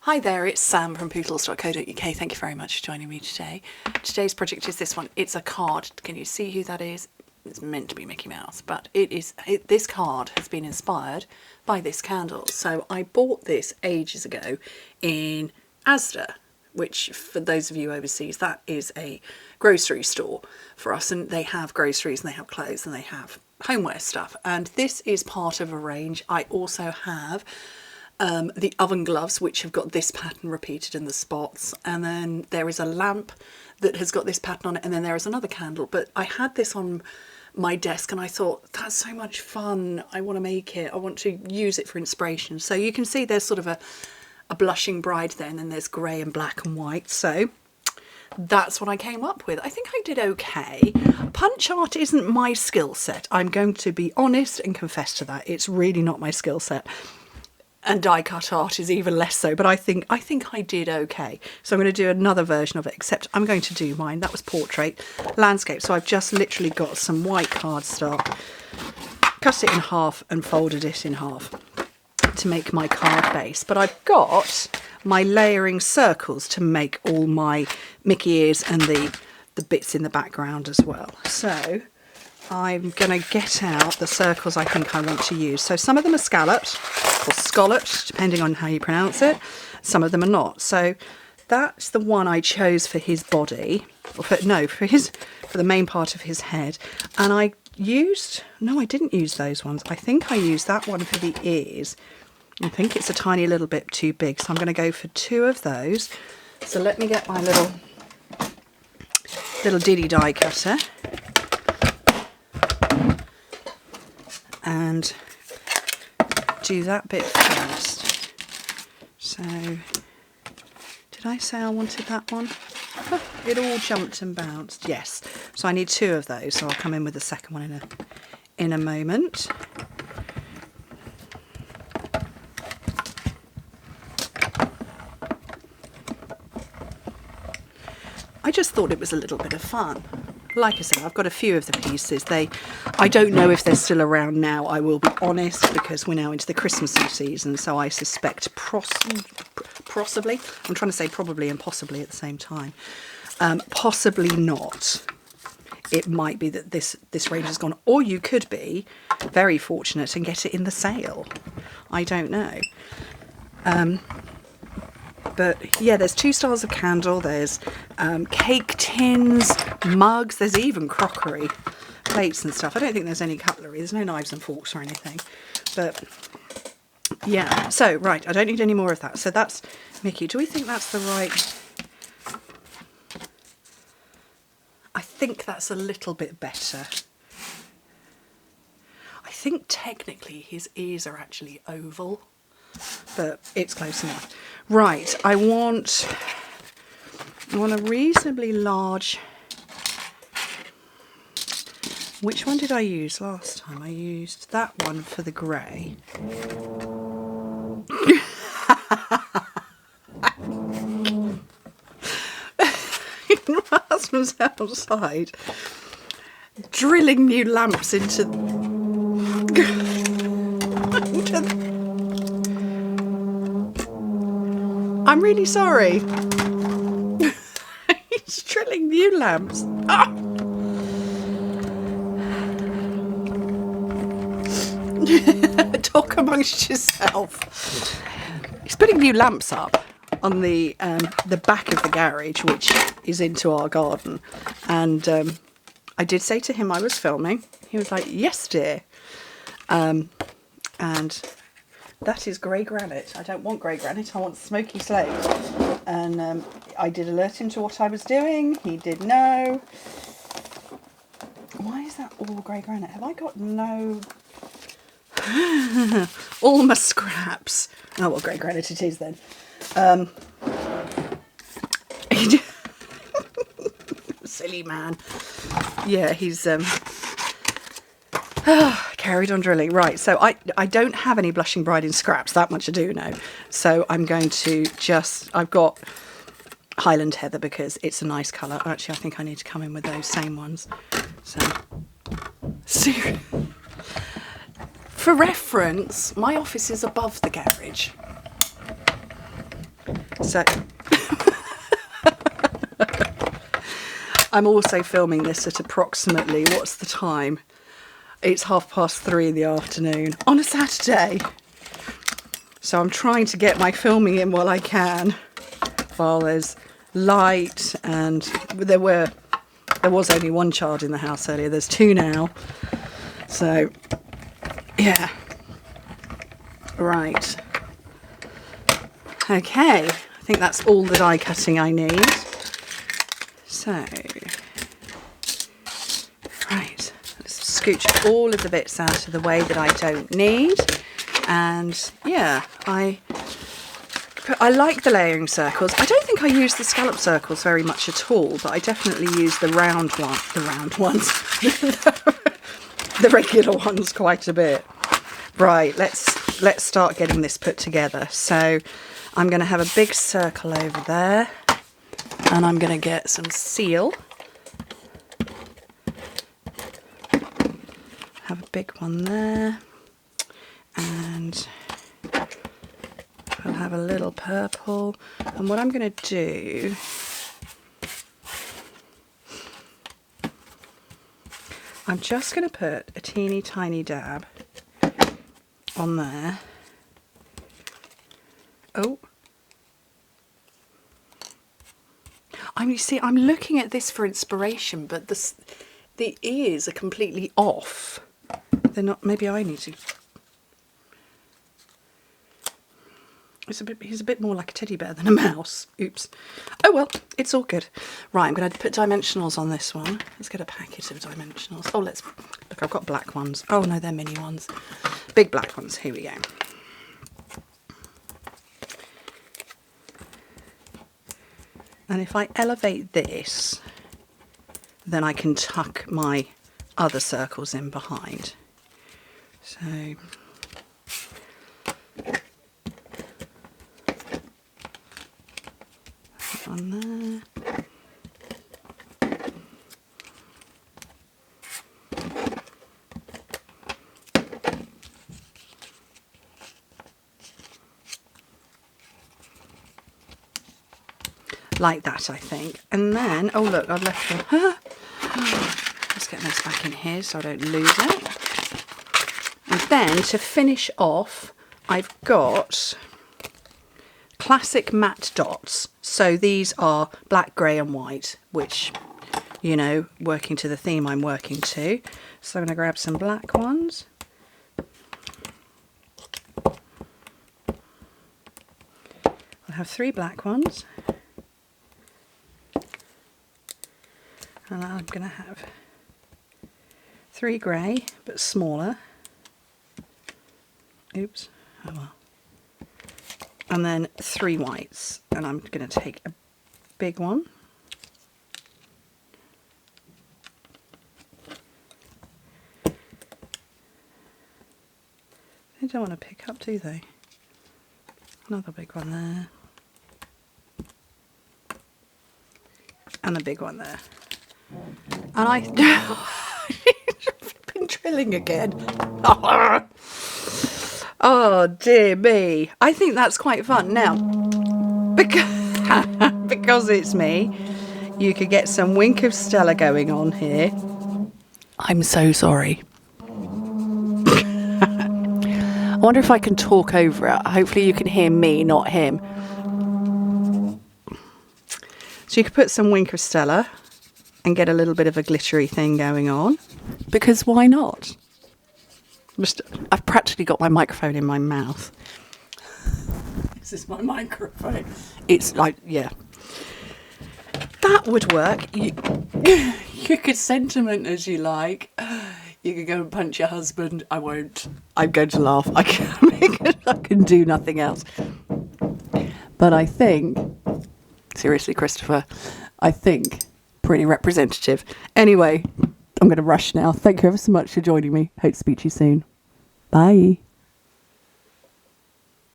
Hi there, it's Sam from Pootles.co.uk. Thank you very much for joining me today. Today's project is this one. It's a card. Can you see who that is? It's meant to be Mickey Mouse, but this card has been inspired by this candle. So I bought this ages ago in Asda, which for those of you overseas, that is a grocery store for us, and they have groceries and they have clothes and they have homeware stuff. And this is part of a range. I also have the oven gloves, which have got this pattern repeated in the spots, and then there is a lamp that has got this pattern on it, and then there is another candle. But I had this on my desk and I thought, that's so much fun, I want to make it, I want to use it for inspiration. So you can see there's sort of a blushing bride there, and then there's grey and black and white. So that's what I came up with. I think I did okay. Punch art isn't my skill set, I'm going to be honest and confess to that. It's really not my skill set. And die cut art is even less so, but I think I did okay. So I'm going to do another version of it, except I'm going to do mine. That was portrait, landscape. So I've just literally got some white cardstock, cut it in half and folded it in half to make my card base. But I've got my layering circles to make all my Mickey ears and the bits in the background as well. So I'm going to get out the circles I think I want to use. So some of them are scalloped or scalloped, depending on how you pronounce it. Some of them are not. So that's the one I chose for his body, or for the main part of his head. And I didn't use those ones. I think I used that one for the ears. I think it's a tiny little bit too big, so I'm going to go for 2 of those. So let me get my little diddy die cutter and do that bit first. So, did I say I wanted that one? Oh, it all jumped and bounced. Yes. So I need 2 of those. So I'll come in with the second one in a moment. I just thought it was a little bit of fun. Like I said, I've got a few of the pieces. I don't know if they're still around now, I will be honest, because we're now into the Christmassy season, so I suspect possibly, I'm trying to say probably and possibly at the same time, possibly not. It might be that this range has gone, or you could be very fortunate and get it in the sale. I don't know. But yeah, there's 2 styles of candle, there's cake tins, mugs, there's even crockery, plates and stuff. I don't think there's any cutlery, there's no knives and forks or anything. But yeah, so right, I don't need any more of that. So that's Mickey. Do we think that's the right? I think that's a little bit better. I think technically his ears are actually oval, but it's close enough. Right, I want a reasonably large. Which one did I use last time? I used that one for the grey. My husband's outside drilling new lamps into I'm really sorry. He's drilling new lamps. Ah! Talk amongst yourself. He's putting new lamps up on the back of the garage, which is into our garden. And I did say to him I was filming. He was like, "Yes, dear." And that is grey granite. I don't want grey granite, I want smoky slate. And I did alert him to what I was doing. He did know. Why is that all grey granite? Have I got no... all my scraps. Oh, well, grey granite it is then. Silly man. Yeah, he's... carried on drilling. Right, so I don't have any blushing bride in scraps, that much I do know. So I'm going to I've got Highland Heather because it's a nice colour. Actually, I think I need to come in with those same ones. So for reference, my office is above the garage. So I'm also filming this at approximately, what's the time? It's 3:30 in the afternoon on a Saturday. So I'm trying to get my filming in while I can, while there's light, and there was only one child in the house earlier. There's two now. So, yeah. Right. Okay. I think that's all the die cutting I need. So, right. Let's scooch all of the bits out of the way that I don't need. And yeah, I like the layering circles. I don't think I use the scallop circles very much at all, but I definitely use the round ones, the regular ones quite a bit. Right, let's start getting this put together. So I'm going to have a big circle over there, and I'm going to get some seal. Have a big one there. And I'll have a little purple. And what I'm going to do, I'm just going to put a teeny tiny dab on there. Oh. You see, I'm looking at this for inspiration, but the ears are completely off. They're not, maybe I need to. He's a bit more like a teddy bear than a mouse. Oops. Oh well, it's all good. Right, I'm going to put dimensionals on this one. Let's get a packet of dimensionals. Oh, look, I've got black ones. Oh no, they're mini ones. Big black ones. Here we go. And if I elevate this, then I can tuck my other circles in behind. So on there. Like that, I think. And then, oh look, I've left them. Let's get those back in here so I don't lose it. And then to finish off, I've got classic matte dots. So these are black, grey and white, which, you know, working to the theme I'm working to. So I'm going to grab some black ones. I'll have 3 black ones. And I'm going to have 3 grey, but smaller. Oops, oh well. And then 3 whites, and I'm going to take a big one. They don't want to pick up, do they? Another big one there. And a big one there. And I've been drilling again. Oh dear me. I think that's quite fun. Now, because it's me, you could get some wink of Stella going on here. I'm so sorry. I wonder if I can talk over it. Hopefully you can hear me, not him. So you could put some wink of Stella and get a little bit of a glittery thing going on. Because why not? I've practically got my microphone in my mouth. This is my microphone. It's like, yeah. That would work. You could sentiment as you like. You could go and punch your husband. I won't. I'm going to laugh. I can do nothing else. But I think, seriously, Christopher, I think pretty representative. Anyway, I'm going to rush now. Thank you ever so much for joining me. Hope to speak to you soon. Bye.